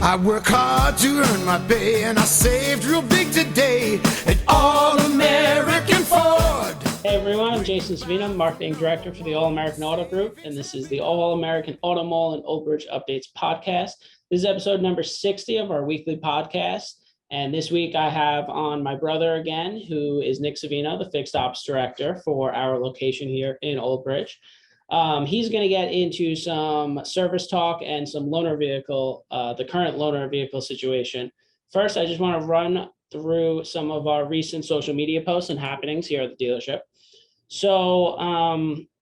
I work hard to earn my pay, and I saved real big today at All American Ford. Hey everyone, I'm Jason Savino, Marketing Director for the All American Auto Group, and this is the All American Auto Mall and Old Bridge Updates podcast. This is episode number 60 of our weekly podcast, and this week I have on my brother again, who is Nick Savino, the Fixed Ops Director for our location here in Old Bridge. He's going to get into some service talk and some loaner vehicle, the current loaner vehicle situation. First, I just want to run through some of our recent social media posts and happenings here at the dealership. So,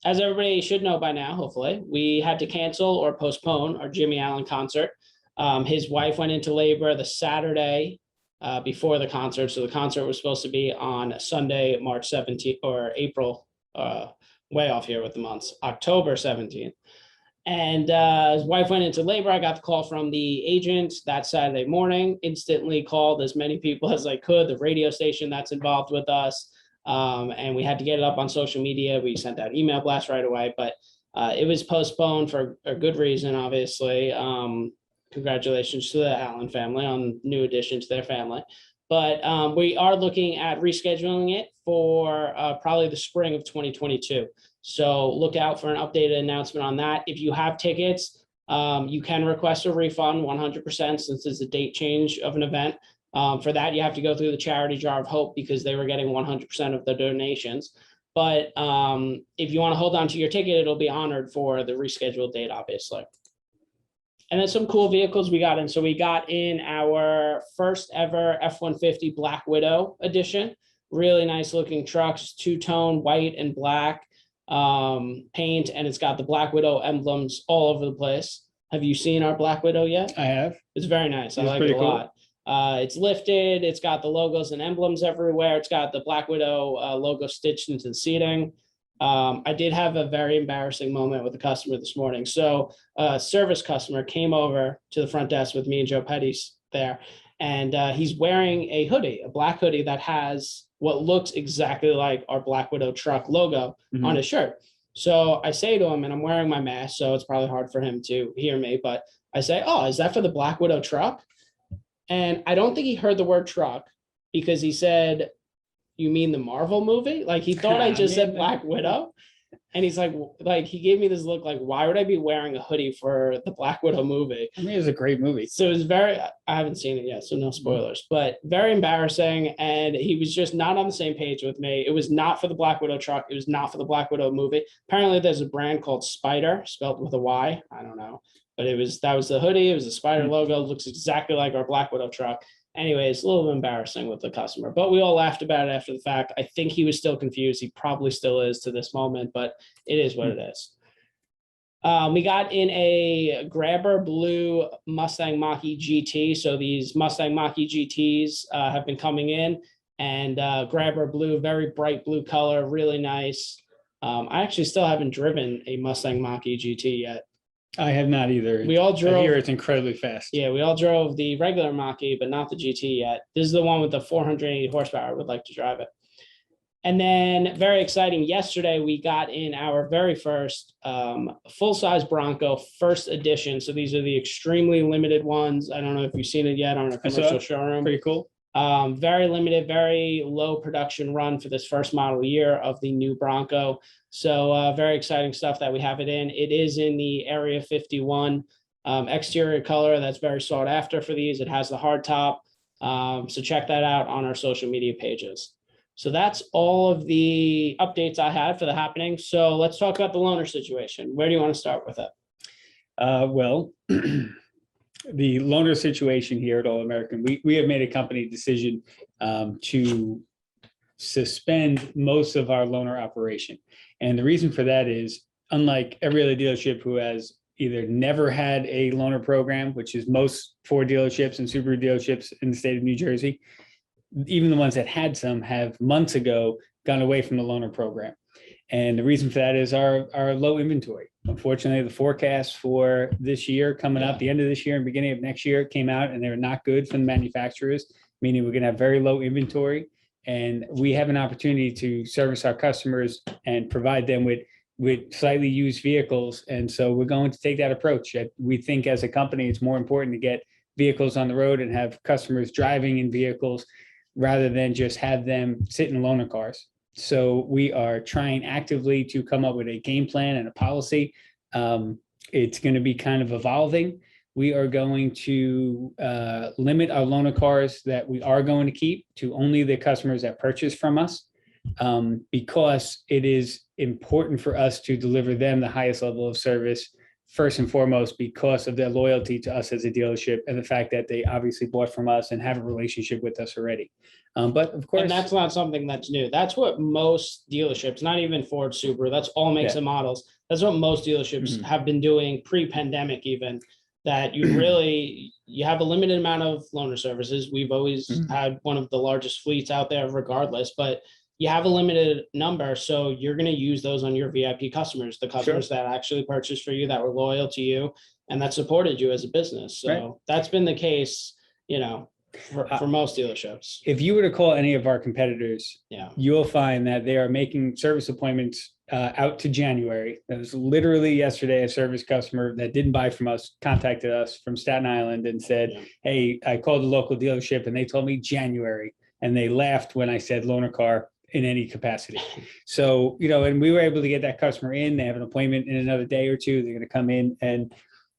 as everybody should know by now, hopefully, we had to cancel or postpone our Jimmie Allen concert. His wife went into labor the Saturday before the concert. So the concert was supposed to be on Sunday, March 17th, or April, way off here with the months, October 17th. And his wife went into labor. I got the call from the agent that Saturday morning, instantly called as many people as I could, the radio station that's involved with us. And we had to get it up on social media. We sent out email blasts right away, but it was postponed for a good reason, obviously. Congratulations to the Allen family on new addition to their family. But we are looking at rescheduling it for probably the spring of 2022. So look out for an updated announcement on that. If you have tickets, you can request a refund 100% since it's a date change of an event. For that, you have to go through the Charity Jar of Hope because they were getting 100% of the donations. But if you want to hold on to your ticket, it'll be honored for the rescheduled date, obviously. And then some cool vehicles we got in. So we got in our first ever F-150 Black Widow edition. Really nice looking trucks, two-tone white and black paint, and it's got the Black Widow emblems all over the place. Have you seen our Black Widow yet? I have. It's very nice. I like it a lot. It's lifted. It's got the logos and emblems everywhere. It's got the Black Widow logo stitched into the seating. I did have a very embarrassing moment with a customer this morning. So a service customer came over to the front desk with me and Joe Petty's there, and he's wearing a hoodie, a black hoodie that has what looks exactly like our Black Widow truck logo on his shirt. So I say to him, and I'm wearing my mask, so it's probably hard for him to hear me, but I say, "Oh, is that for the Black Widow truck?" And I don't think he heard the word truck because he said, "You mean the Marvel movie?" Like he thought I just said Black Widow. And he's like, he gave me this look like, why would I be wearing a hoodie for the Black Widow movie? I mean, it was a great movie. So it was I haven't seen it yet, so no spoilers, but very embarrassing. And he was just not on the same page with me. It was not for the Black Widow truck. It was not for the Black Widow movie. Apparently there's a brand called Spider, spelled with a Y. I don't know. But that was the hoodie. It was the Spider logo. It looks exactly like our Black Widow truck. Anyways, a little embarrassing with the customer, but we all laughed about it after the fact. I think he was still confused. He probably still is to this moment, but it is what it is. We got in a Grabber blue Mustang Maki GT. So these Mustang Maki GTs have been coming in, and Grabber blue, very bright blue color, really nice. I actually still haven't driven a Mustang Maki GT yet. I have not either. We all drove. I hear it's incredibly fast. Yeah, we all drove the regular Mach-E, but not the GT yet. This is the one with the 480 horsepower. I would like to drive it. And then very exciting, yesterday we got in our very first full-size Bronco, First Edition. So these are the extremely limited ones. I don't know if you've seen it yet on a commercial showroom. Pretty cool. Very limited, very low production run for this first model year of the new Bronco. So very exciting stuff that we have it in. It is in the Area 51 exterior color that's very sought after for these. It has the hard top. So check that out on our social media pages. So that's all of the updates I had for the happening. So let's talk about the loaner situation. Where do you want to start with it? Well, the loaner situation here at All American, we have made a company decision to suspend most of our loaner operation. And the reason for that is, unlike every other dealership who has either never had a loaner program, which is most Ford dealerships and Subaru dealerships in the state of New Jersey, even the ones that had some have months ago gone away from the loaner program. And the reason for that is our low inventory. Unfortunately, the forecast for this year coming up, the end of this year and beginning of next year came out, and they're not good from the manufacturers, meaning we're going to have very low inventory. And we have an opportunity to service our customers and provide them with slightly used vehicles. And so we're going to take that approach. We think as a company, it's more important to get vehicles on the road and have customers driving in vehicles rather than just have them sit in loaner cars. So we are trying actively to come up with a game plan and a policy. It's going to be kind of evolving. We are going to limit our loaner cars that we are going to keep to only the customers that purchase from us, because it is important for us to deliver them the highest level of service, first and foremost, because of their loyalty to us as a dealership and the fact that they obviously bought from us and have a relationship with us already. But of course, and that's not something that's new. That's what most dealerships, not even Ford, Subaru, that's all makes and models. That's what most dealerships have been doing pre-pandemic even, that you have a limited amount of loaner services. We've always had one of the largest fleets out there regardless, but you have a limited number. So you're going to use those on your VIP customers, the customers that actually purchased for you, that were loyal to you and that supported you as a business. So that's been the case, for most dealerships. If you were to call any of our competitors, you'll find that they are making service appointments out to January. That was literally yesterday. A service customer that didn't buy from us contacted us from Staten Island and said, hey, I called the local dealership and they told me January. And they laughed when I said loaner car in any capacity. So, and we were able to get that customer in. They have an appointment in another day or two. They're going to come in, and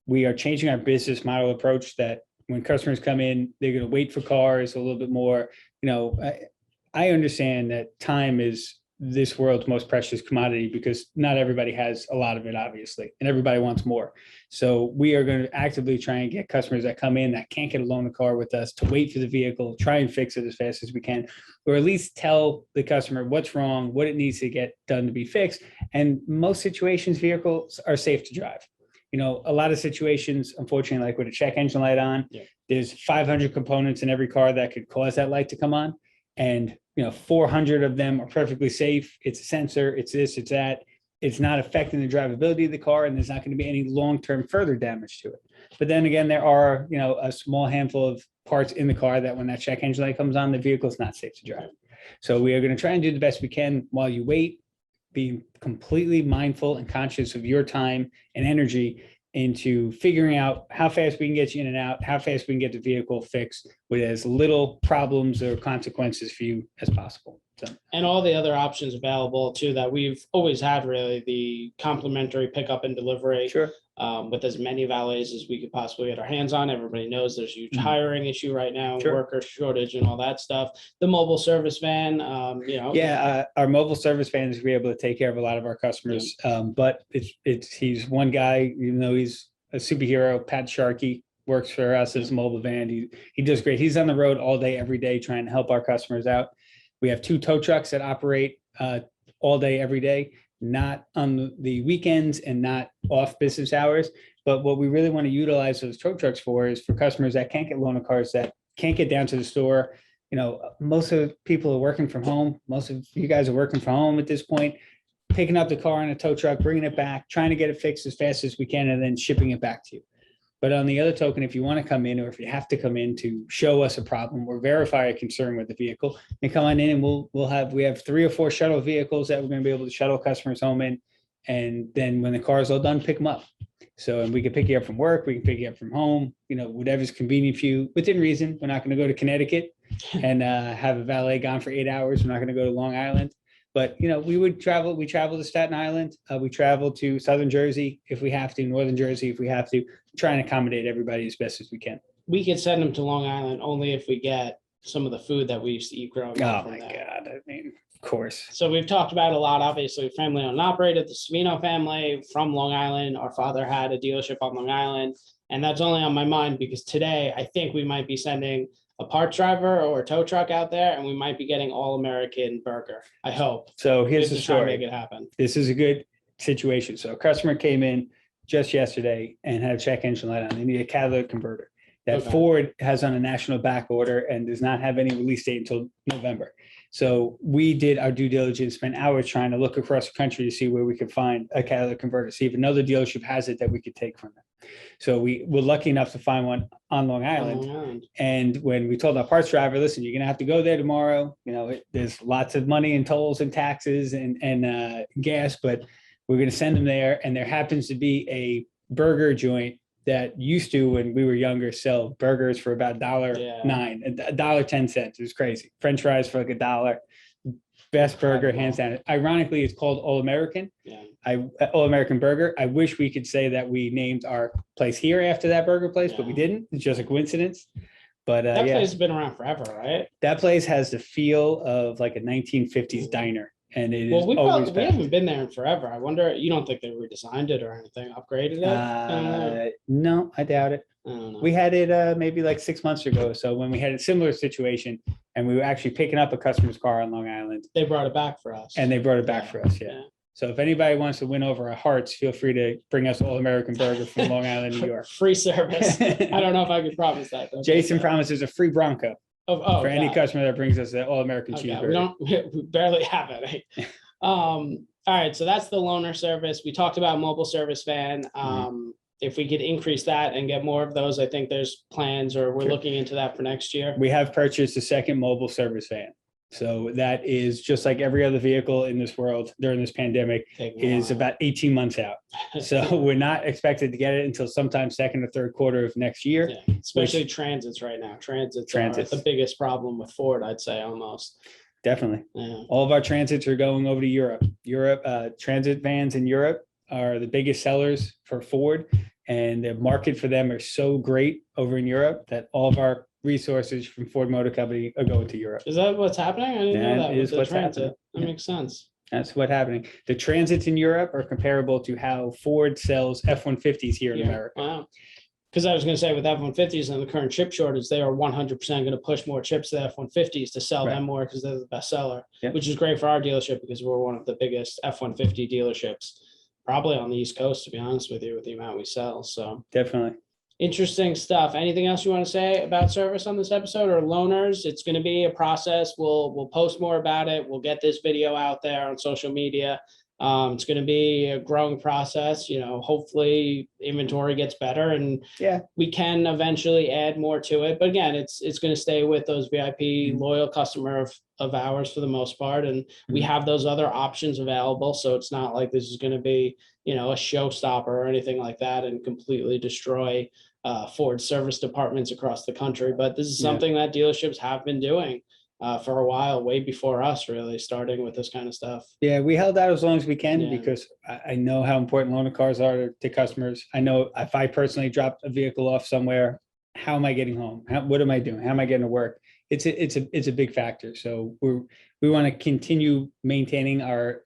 we are changing our business model approach that when customers come in, they're going to wait for cars a little bit more. I understand that time is this world's most precious commodity because not everybody has a lot of it, obviously, and everybody wants more. So we are going to actively try and get customers that come in that can't get a loaner car with us to wait for the vehicle, try and fix it as fast as we can, or at least tell the customer what's wrong, what it needs to get done to be fixed. And most situations, vehicles are safe to drive. A lot of situations, unfortunately, like with a check engine light on, there's 500 components in every car that could cause that light to come on. And 400 of them are perfectly safe. It's a sensor, it's this, it's that. It's not affecting the drivability of the car, and there's not going to be any long-term further damage to it. But then again, there are, a small handful of parts in the car that when that check engine light comes on, the vehicle is not safe to drive. So we are going to try and do the best we can while you wait, be completely mindful and conscious of your time and energy into figuring out how fast we can get you in and out, how fast we can get the vehicle fixed with as little problems or consequences for you as possible. So. And all the other options available too that we've always had, really, the complimentary pickup and delivery. With as many valets as we could possibly get our hands on. Everybody knows there's a huge hiring issue right now, worker shortage and all that stuff. The mobile service van, our mobile service van is able to take care of a lot of our customers. But he's one guy, even though he's a superhero. Pat Sharkey works for us as a mobile van. He does great. He's on the road all day, every day, trying to help our customers out. We have 2 tow trucks that operate all day, every day, not on the weekends and not off business hours. But what we really want to utilize those tow trucks for is for customers that can't get loaner cars, that can't get down to the store. Most of the people are working from home. Most of you guys are working from home at this point, picking up the car in a tow truck, bringing it back, trying to get it fixed as fast as we can, and then shipping it back to you. But on the other token, if you want to come in, or if you have to come in to show us a problem or verify a concern with the vehicle, then come on in, and we have 3 or 4 shuttle vehicles that we're going to be able to shuttle customers home in. And then when the car is all done, pick them up. And we can pick you up from work, we can pick you up from home, whatever's convenient for you within reason. We're not going to go to Connecticut and have a valet gone for 8 hours. We're not going to go to Long Island. But, we travel to Staten Island. We travel to Southern Jersey if we have to, Northern Jersey if we have to, try and accommodate everybody as best as we can. We could send them to Long Island only if we get some of the food that we used to eat growing up. Oh, my God. I mean, of course. So we've talked about a lot, obviously, family owned and operated, the Savino family from Long Island. Our father had a dealership on Long Island. And that's only on my mind because today I think we might be sending a parts driver or a tow truck out there, and we might be getting all-American burger. I hope. So here's the story. Make it happen. This is a good situation. So a customer came in just yesterday and had a check engine light on. They need a catalytic converter that Ford has on a national back order and does not have any release date until November. So we did our due diligence, spent hours trying to look across the country to see where we could find a catalytic converter, see if another dealership has it that we could take from them. So we were lucky enough to find one on Long Island. And when we told our parts driver, listen, you're going to have to go there tomorrow. There's lots of money in tolls and taxes and gas, but we're going to send them there. And there happens to be a burger joint that used to, when we were younger, sell burgers for about $1.09, $1.10. It was crazy. French fries for like $1. Best burger, hands down. Ironically, it's called All American. All American Burger. I wish we could say that we named our place here after that burger place, but we didn't. It's just a coincidence. But that place has been around forever, right? That place has the feel of like a 1950s diner. And it is we always haven't been there in forever. I wonder, you don't think they redesigned it or anything, upgraded it? No, I doubt it. I don't know. We had it maybe like 6 months ago. So when we had a similar situation and we were actually picking up a customer's car on Long Island. They brought it back for us. And they brought it back for us, yeah. So if anybody wants to win over our hearts, feel free to bring us All American Burger from Long Island, New York. Free service. I don't know if I could promise that. Jason promises a free Bronco for any customer that brings us the All American cheeseburger. We barely have it. All right, so that's the loaner service. We talked about mobile service van. If we could increase that and get more of those, I think there's plans, or we're looking into that for next year. We have purchased a second mobile service van. So that is just like every other vehicle in this world during this pandemic is about 18 months out. So we're not expected to get it until sometime second or third quarter of next year. Especially transits right now. Transits are the biggest problem with Ford, I'd say, almost. Definitely. All of our transits are going over to Europe. Transit vans in Europe are the biggest sellers for Ford, and the market for them are so great over in Europe that all of our resources from Ford Motor Company are going to Europe. Is that what's happening? I didn't know that. Is what's transit. happening. That makes sense. That's what's happening. The transits in Europe are comparable to how Ford sells F-150s here in America. Wow. Because I was going to say, with F-150s and the current chip shortage, they are 100% going to push more chips to F-150s to sell them more, because they're the best seller, which is great for our dealership because we're one of the biggest F-150 dealerships, probably on the East Coast, to be honest with you, with the amount we sell. So definitely. Interesting stuff. Anything else you want to say about service on this episode, or loaners? It's going to be a process. We'll post more about it. We'll get this video out there on social media. It's going to be a growing process. Hopefully inventory gets better and we can eventually add more to it. But again, it's going to stay with those VIP loyal customer of ours for the most part. And we have those other options available. So it's not like this is going to be, a showstopper or anything like that and completely destroy Ford service departments across the country. But this is something that dealerships have been doing for a while, way before us, really, starting with this kind of stuff. Yeah, we held out as long as we can because I know how important loaner cars are to customers. I know if I personally dropped a vehicle off somewhere, how am I getting home? What am I doing? How am I getting to work? It's a big factor. So we want to continue maintaining our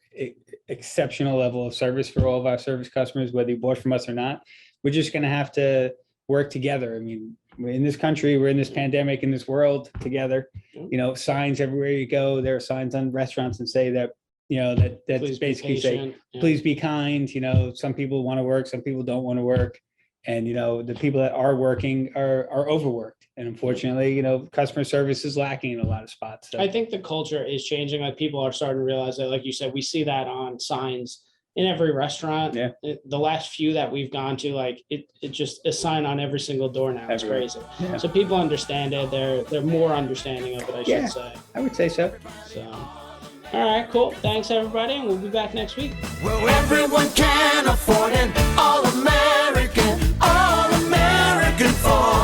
exceptional level of service for all of our service customers, whether you bought from us or not. We're just going to have to work together. I mean, we're in this country, we're in this pandemic, in this world together. Signs everywhere you go. There are signs on restaurants and say that, that basically say, please be kind. Some people want to work, some people don't want to work. And, the people that are working are overworked. And unfortunately, customer service is lacking in a lot of spots. So. I think the culture is changing. Like, people are starting to realize that, like you said, we see that on signs in every restaurant. The last few that we've gone to, like it just a sign on every single door now. It's crazy. So people understand it. They're more understanding of it, I should say. I would say so. So, all right, cool. Thanks everybody, and we'll be back next week. Well, everyone can afford an all-American Ford.